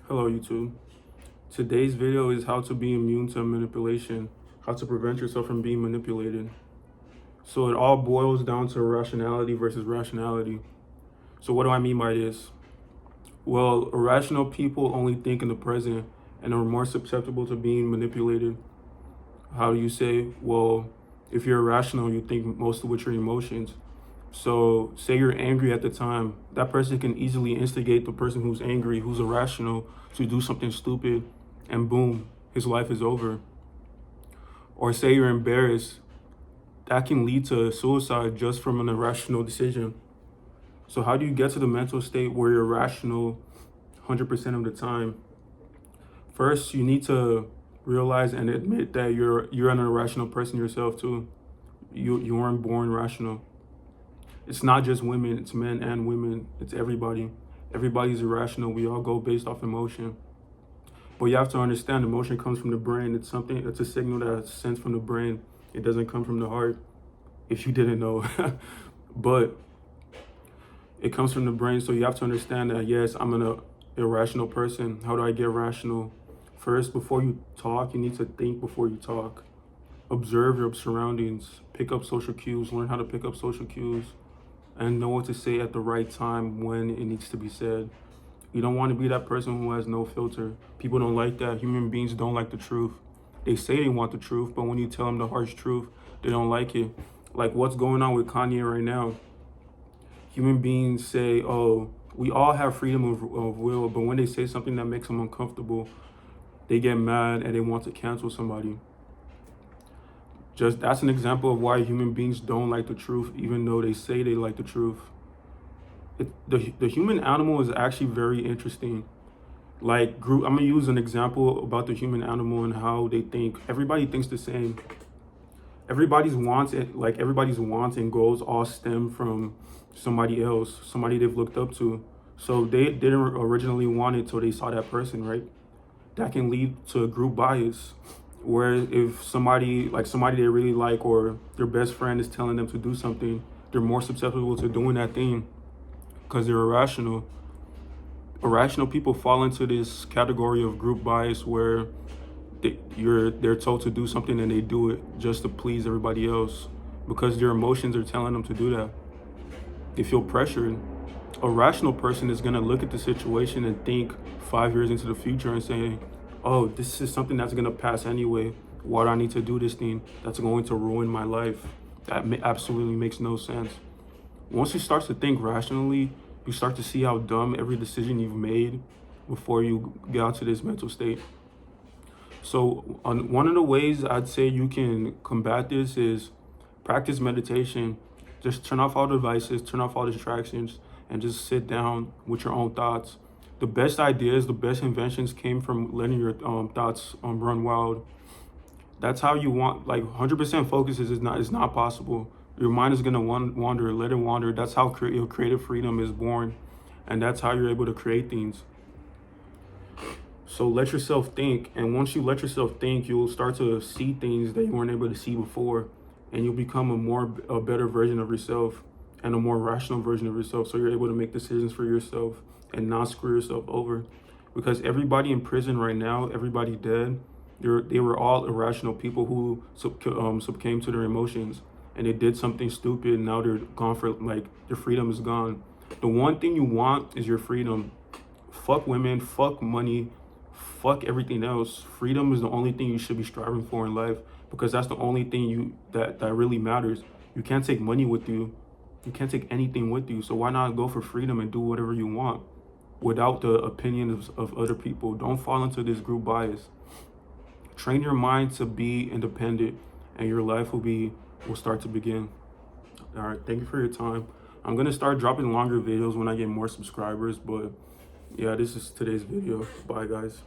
Hello YouTube. Today's video is how to be immune to manipulation, how to prevent yourself from being manipulated. So it all boils down to rationality versus rationality. So what do I mean by this? Well, irrational people only think in the present and are more susceptible to being manipulated. How do you say? Well, if you're irrational, you think mostly with your emotions. So say you're angry at the time, that person can easily instigate the person who's angry, who's irrational, to do something stupid, and boom, his life is over. Or say you're embarrassed, that can lead to suicide just from an irrational decision. So how do you get to the mental state where you're rational 100% of the time? First, you need to realize and admit that you're an irrational person yourself too. You weren't born rational. It's not just women, it's men and women, it's everybody. Everybody's irrational. We all go based off emotion. But you have to understand emotion comes from the brain. It's a signal that's sent from the brain. It doesn't come from the heart, if you didn't know. But it comes from the brain. So you have to understand that, yes, I'm an irrational person. How do I get rational? First, before you talk, you need to think before you talk. Observe your surroundings, pick up social cues, learn how to pick up social cues, and know what to say at the right time when it needs to be said. You don't want to be that person who has no filter. People don't like that. Human beings don't like the truth. They say they want the truth, but when you tell them the harsh truth, they don't like it. Like what's going on with Kanye right now. Human beings say, oh, we all have freedom of will, but when they say something that makes them uncomfortable, they get mad and they want to cancel somebody. Just that's an example of why human beings don't like the truth, even though they say they like the truth. The human animal is actually very interesting. Like I'm gonna use an example about the human animal and how they think. Everybody thinks the same. Everybody's wants and goals all stem from somebody else, somebody they've looked up to. So they didn't originally want it till they saw that person, right? That can lead to group bias, where if somebody they really like or their best friend is telling them to do something, they're more susceptible to doing that thing because they're irrational. Irrational people fall into this category of group bias where they're told to do something and they do it just to please everybody else because their emotions are telling them to do that. They feel pressured. A rational person is going to look at the situation and think 5 years into the future and say, oh, this is something that's going to pass anyway. Why do I need to do this thing that's going to ruin my life? That absolutely makes no sense. Once you start to think rationally, you start to see how dumb every decision you've made before you get out to this mental state. So one of the ways I'd say you can combat this is practice meditation. Just turn off all devices, turn off all distractions, and just sit down with your own thoughts. The best ideas, the best inventions came from letting your thoughts run wild. That's how you want, like 100% focus is not possible. Your mind is gonna wander, let it wander. That's how your creative freedom is born. And that's how you're able to create things. So let yourself think. And once you let yourself think, you'll start to see things that you weren't able to see before. And you'll become a better version of yourself and a more rational version of yourself. So you're able to make decisions for yourself and not screw yourself over. Because everybody in prison right now, everybody dead, they were all irrational people who succumbed to their emotions. And they did something stupid, and now they're gone for, their freedom is gone. The one thing you want is your freedom. Fuck women, fuck money, fuck everything else. Freedom is the only thing you should be striving for in life, because that's the only thing that really matters. You can't take money with you. You can't take anything with you. So why not go for freedom and do whatever you want without the opinions of other people? Don't fall into this group bias. Train your mind to be independent, and your life will start to begin. All right, thank you for your time. I'm gonna start dropping longer videos when I get more subscribers, but yeah, this is today's video. Bye guys.